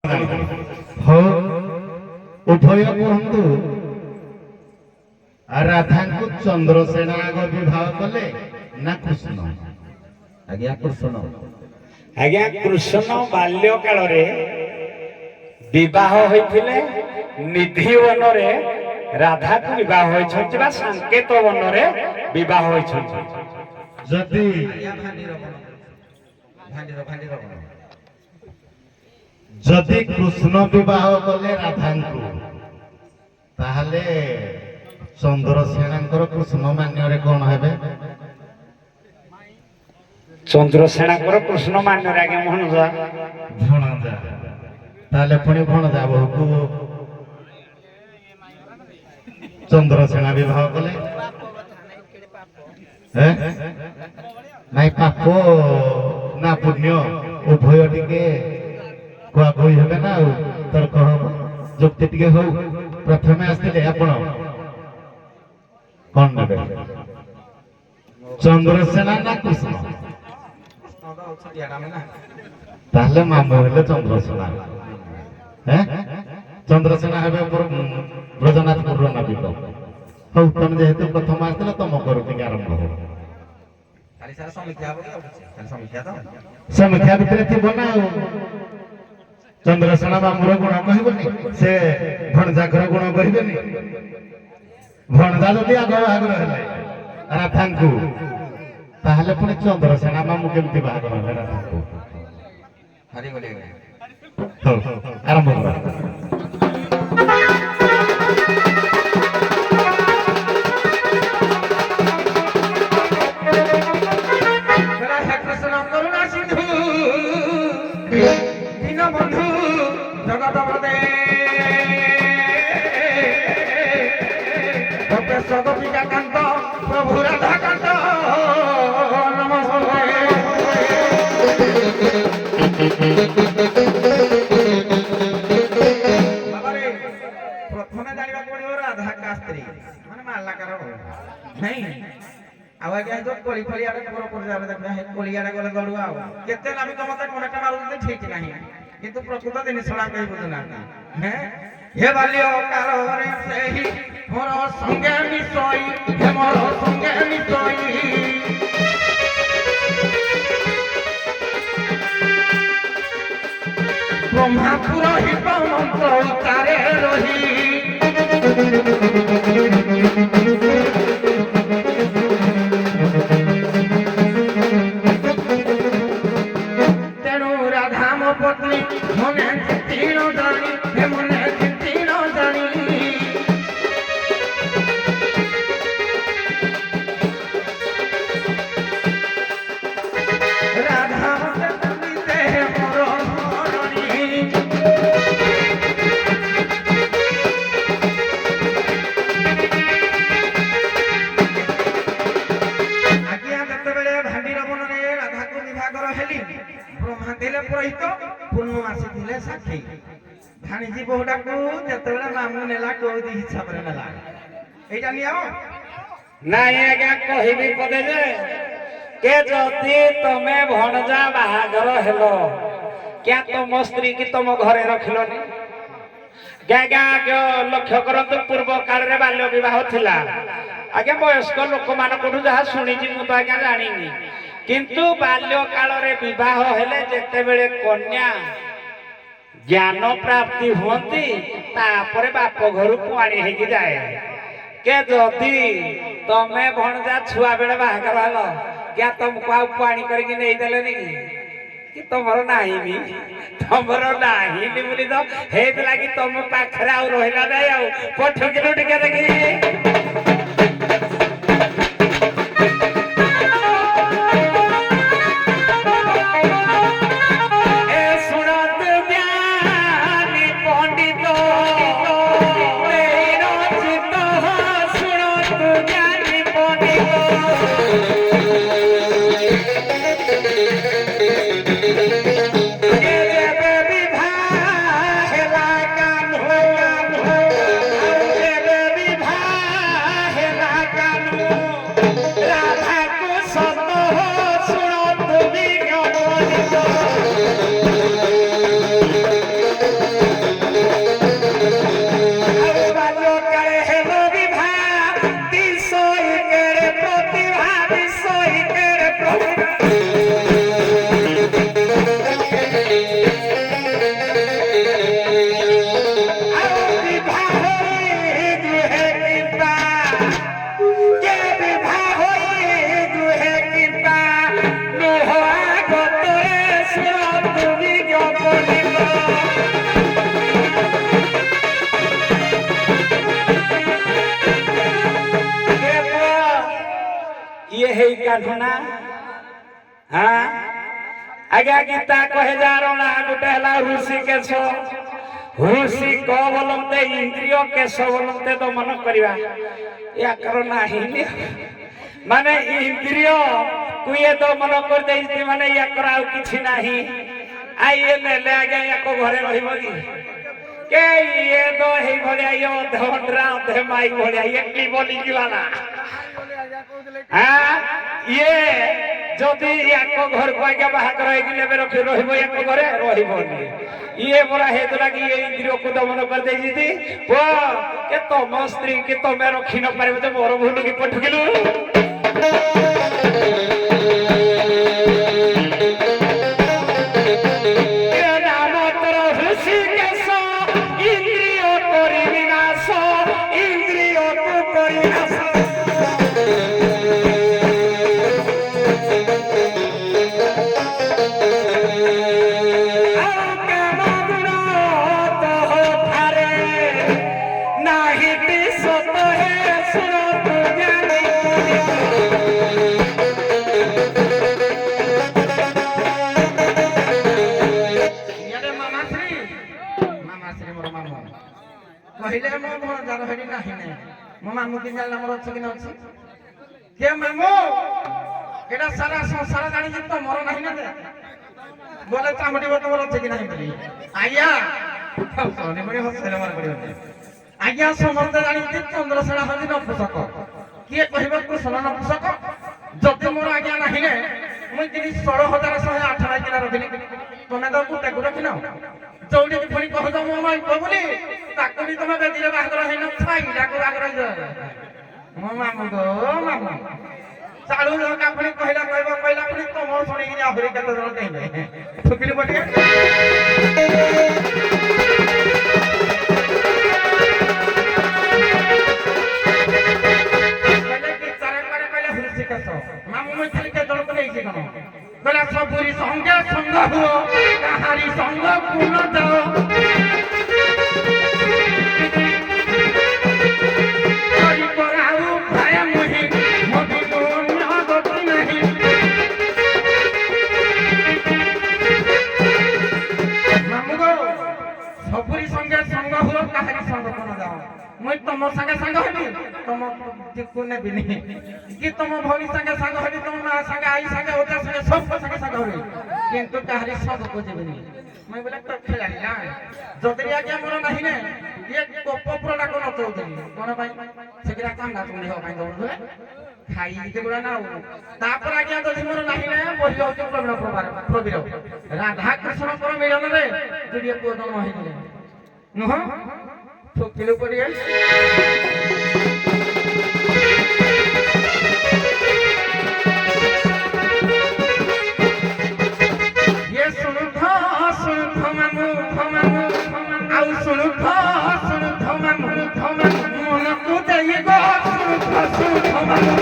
हो उभय कहतु राधा को चंद्रसेना आग विवाह कले ना कृष्ण आज्ञा कृष्ण बाल्य काल रे विवाह होइथिले निधि वन रे राधा को विवाह होइछन्ति बा संकेत वन रे विवाह होइछन्ति जदि जदि कृष्ण विवाह कले राधा को ताहले चंद्रसेना कृष्ण मान्य रे कौन हेबे चंद्रसेना कृष्ण मान्य रे आगे भणजा ताहले पुणी भणजा बहु को चंद्रसेना विवाह कले नाई पाप ना पुण्य उभय टिके कुआ कही हेबे ना तर्क हम जुक्ति टिके हो प्रथमे आस्ते आपण कौन नेबे चंद्रसेना ना कृष्ण ताहले मामू हेले चंद्रसेना चंद्रसेना हेबे ब्रजनाथपुर नाविक हौ तुम जेहेतु प्रथम आस्ते तुम करू टिके आरंभ हो समीक्षा भितर थी ना चंद्रसेना मामूर गुण कहबनी से भणजाकर गुण कहबेनी भणजा जदि आग बाहागर हेले राधांकु ताहले पुणी चंद्रसेना मामू केमती बाहागर हेले राधांकु आरंभ कर प्रभु राधा कांत प्रथम जाना पड़ो राधा का स्त्री माने मालाकार नहीं आगे जो कोली फली आड़े पर देखा है कोली आड़े गले गलु आ केते नामी तो मते कोनटा मारू ठीक नहीं किंतु प्रकृत जिनिसड़ा कहि बुझना हैं हे बाल्य काल रे सेही मोर संगे मिसई हे मोर संगे मिसई ब्रह्मा पुरोहित मंत्र उतारे रही तेणु राधा मो पत्नी मने तीन जानी हे मने तीन जानी राधा ते मोर पुरोहित पूर्णमासी थिले साक्षी भाणीजी बहुटा को जतबेले मामू नेला कोदी हिसाब रे नेला एटा नियो नाही आज्ञा कहिबी पदे जे के जति तमे भणजा बाहागर हेलो क्या तुम स्त्री की तुम घरे रखिलोनी गागा लक्ष्य करत पूर्व काल रे बाल्य विवाह थिला आज्ञा वयस्क लोक मान कोठु जहा सुनिजी मु तो आज्ञा जानिनी किंतु बाल्य काल रे विवाह हेले जेते बेले कन्या ज्ञान प्राप्ति होती तापरे बाप घर पानी हेकी जाए के जदि तमे भणजा छुआ बेले बाहागर हलो क्या तुमको आ पानी करके नहीं देले नी कि तमरो नाही नी तमरो नाही नी बोली तो हेत लागी तम पाखरे आ रहिला जाय आ पठकी लुट के देखी काढुना हाँ आज्ञा गीता कहे जा रहा गोटे हला ऋषिकेश ऋषि क बोलते इंद्रिय केश बोलते तो मन करवा या करो नाही माने इंद्रिय कुए तो मन कर देई माने या करा किछि नाही आइए नेले आगे याको घरे रहिबो की के ये तो हे भलिया यो धोंडरा धे माई भलिया ये की बोली की वाला हां ये जदि याको घर को आगे बाहा करई कि लेबे रखि रहिबो याको घरे रहिबोनी ये बड़ा हेतुला कि ये इंद्रिय को दमन कर देई थी वो के तम स्त्री के तमे रखि न पारिबो तो मोर भूल की पठकिलु पहले मो जार हेडी नाही ने मो मामू के जाल नंबर अछि कि न अछि के मामू एटा सारा संसार जानि जे तो मोर नाही ने बोले चामडी बत मोर अछि कि नाही बोली आया सोने बड़ी हसले मार पड़ियो आज्ञा समस्त जानि जे चंद्रसेना हजि न पुसक के कहबो कृष्ण न पुसक जति मोर आज्ञा नाही ने मुई दिनी 16108 किना रखिली तमे तो गुटे गुटे किना चौड़ी की फणी कह दो मो माई बोली ताको भी तमे बेदिले बागर हेन छाई डाको बागर मो मामू गो मामू चालू लो का फणी कहला फणी तमो सुनी कि आहुरी कत जण कहले ठुकिली बटे पहले की चारे पहले हुरसी कसो मामू में खाली के जण को नहीं छी कोन गला सबुरी संगे संग हुओ कहारी संग पुन जाओ करी कराऊ भाया मोहि मोहि तो न गति नहीं मामू गो सबुरी संगे संग हुओ कहारी संग पुन जाओ मुई तुम संगे संग हेबी तुम को ने बिनी कि तुम भौनी संगे संग हेबी तुम मां संगे आई संगे ओजा संगे सब संगे संग हेबी किंतु कहारी संग को जेबनी मैं बोला तो खेलानी ना जदरी आज्ञा मोर नाही ने ये कोपपुरडा को न चौधरी कोन भाई सेगिरा काम ना तुम हो भाई दौड़ खाई के गुला ना तापर आज्ञा जदि मोर नाही ने बोली हो प्रवीण प्रवीर राधा कृष्ण पर मिलन रे जुडिए को दम होई नुह ठोकिलो पड़िए ये सुनु थ मामू आउ सुनु थ मामू मन को देई गो सुनु थ मामू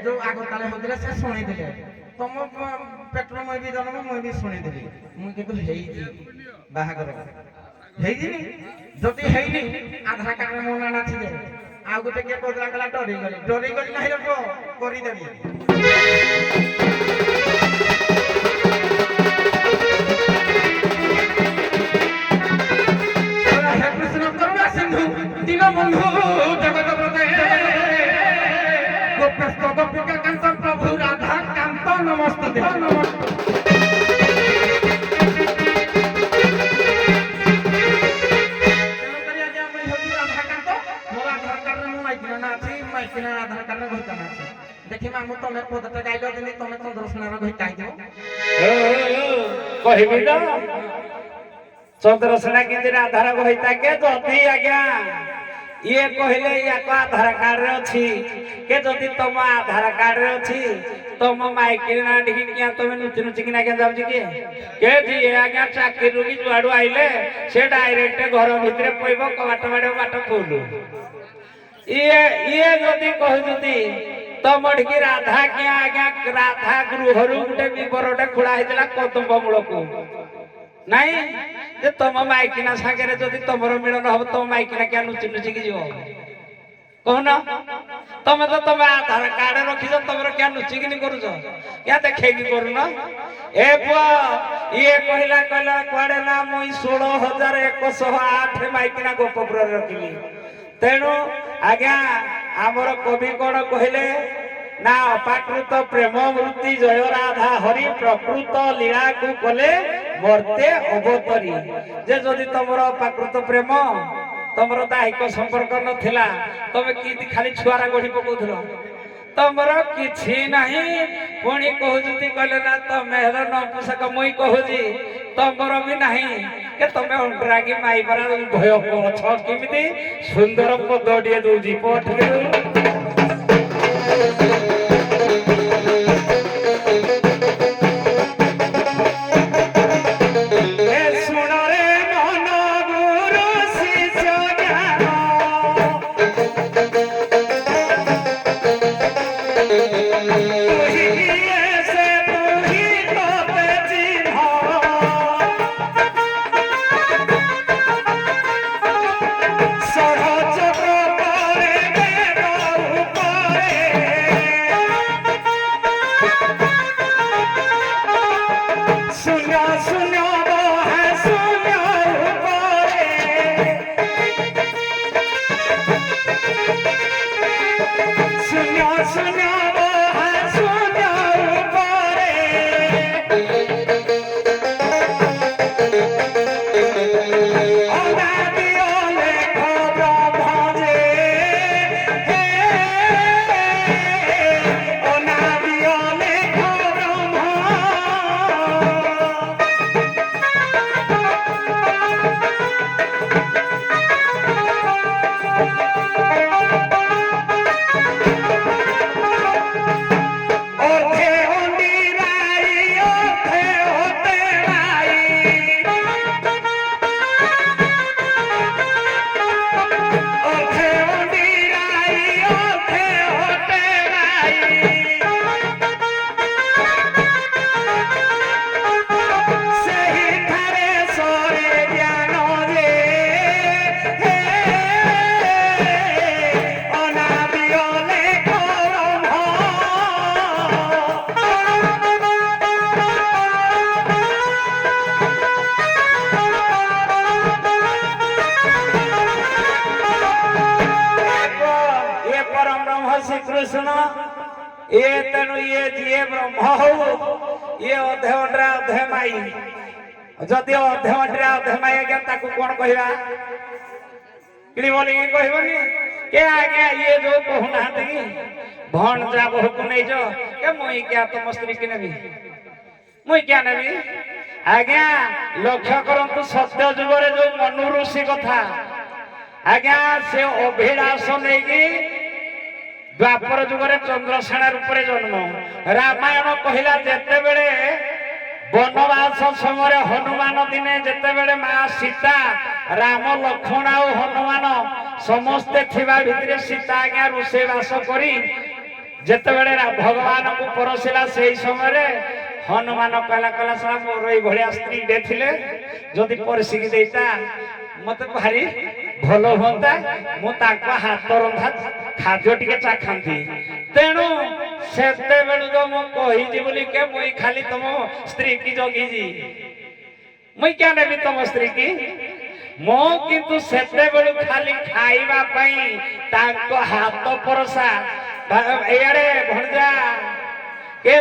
जो आगो काले होदिले से सुनी दिले तुम पेट्रोल मैं भी जन्म मैं भी सुनी दिली मु किंतु हेई बाहागर हेई दिनी जति हेईनी आधार कार्ड में मोना ना थिले आ गोटे के कोदला कला डरी गली नाही रो करी देबी हे कृष्ण करुणा सिंधु दीन बंधु जगत प्रते गोपेश गोपिका कांत प्रभु राधा कांत नमस्ते देखी मामू तुम्हें पदटे गाइल दिनी तुम्हें चंद्रसेनार कहि काई दियो कहबी तो चंद्रसेना किंति राधार कहिता के जति आज्ञा ଇଏ କହିଲେ ୟାକ ଆଧାର କାର୍ଡ ରେ ଅଛି କେ ଯଦି ତମ ଆଧାର କାର୍ଡ ରେ ଅଛି ତମ ମାଇକିରି ନା ଟିକେ କିଆ ତମେ ନୁଚି ନୁଚି କିନା କେ ଯାଉଛି କି କେ ଯିଏ ଆଜ୍ଞା ଚାକିରିରୁ କି ଯୁଆଡୁ ଆଇଲେ ସେ ଡାଇରେକ୍ଟ ଘର ଭିତରେ ପଇବ କବାଟ ବାଡିବ ବାଟ ଫୁଲ ଇଏ ଯଦି କହୁଛନ୍ତି ତମ ଟିକେ ରାଧା କିଆ ଆଜ୍ଞା ରାଧା ଗୃହରୁ ଗୋଟେ ବିବରଟେ ଖୋଳା ହେଇଥିଲା କଦମ୍ବ ମୂଳକୁ ନାଇଁ ଯେ ତମ ମାଇକିନା ସାଙ୍ଗରେ ଯଦି ତମର ମିଳନ ହବ ତମ ମାଇକିନା କିଆ ନୁଚି ନୁଚିକି ଯିବ କହୁନ ତମେ ତ ତମ ଆଧାର କାର୍ଡ ରଖିଛ ତମର କିଆ ନୁଚିକିନି କରୁଛ କିଆ ଦେଖେଇକି କରୁନ ଏ ପୁଅ ଇଏ କହିଲା କୁଆଡେ ନା ମୁଇଁ 16,108 ମାଇକିନା ଗୋପପୁରରେ ରଖିଲି ତେଣୁ ଆଜ୍ଞା ଆମର କବି କଣ କହିଲେ ନା ଅପାକୃତ ପ୍ରେମ ବୃତ୍ତି ଜୟ ରାଧା ହରି ପ୍ରକୃତ ଲୀଳାକୁ କଲେ ମର୍ତ୍ତେ ଅବତରୀ ଯେ ଯଦି ତମର ଅପାକୃତ ପ୍ରେମ ତମର ଦାହିକ ସମ୍ପର୍କ ନଥିଲା ତମେ କି ଖାଲି ଛୁଆରା ଗଢି ପକଉଥିଲ ତମର କିଛି ନାହିଁ ପୁଣି କହୁଛନ୍ତି କହିଲେ ନା ତମେ ହେଲ ନପୁସକ ମୁଇଁ କହୁଛି ତମର ବି ନାହିଁ କେ ତମେ ଅଣ୍ଡରାଗି ମାଇ ପରା ଭୟ ଅଛ କେମିତି ସୁନ୍ଦର ପଦଟିଏ ଦଉଛି ପଠରେ कृष्ण ये तेणु ये जी ब्रह्म हो ये अधे अंडरा अधे माई जदि अधे अंडरा अधे माई आज्ञा ताकू कौन कहवा कि बोली कहबनी के आज्ञा ये जो कहूना भणजा बहु को नहीं जो के मुई क्या तुम स्त्री की नेबी मुई क्या नेबी आज्ञा लक्ष्य करंतु सत्य जुग रे जो मनु ऋषि कथा आज्ञा से अभिलाष नहीं की द्वापर जुगरे चंद्रसेना रूप में जन्म रामायण कहला जेते बेले वनवास समय हनुमान दिने जेते बेले मां सीता राम लक्ष्मण और हनुमान समस्ते थिबा भितरे सीता आज्ञा रोषे वास करी जेते बेले भगवान को परसिला सेही समय रे हनुमान कहला कहला साला मोर एई भलिया स्त्री डे थिले जदि परसिकी देता मते भारी भलो होता मु ताको हाथ रंधा खाद्य टिके चाखंती तेणु सेते बेलु जो मु कहि जी बोली के मुई खाली तुम स्त्री की जोगी जी मुई क्या नेबी तुम स्त्री की मो किंतु सेते बेलु खाली खाइबा पई ताको हाथ परसा एड़े भणजा के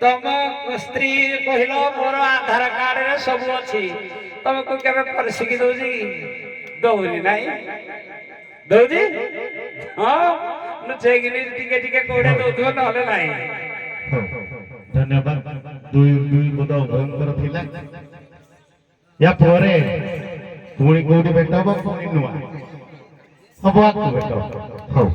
तुम स्त्री कहलो मोर आधार कार्ड रे सब अछि तुमको केबे परसिकी दउजी दउली नाही दउजी हां नुचेगिनी टिके टिके कोडे दउथो नहले नाही धन्यवाद दुई दुई पद भयंकर थिला या परे ପୁଣି କୋଉଠି ଭେଟ ହବ ପୁଣି ନୂଆ ହବ ଆକୁ ଭେଟ ହଉ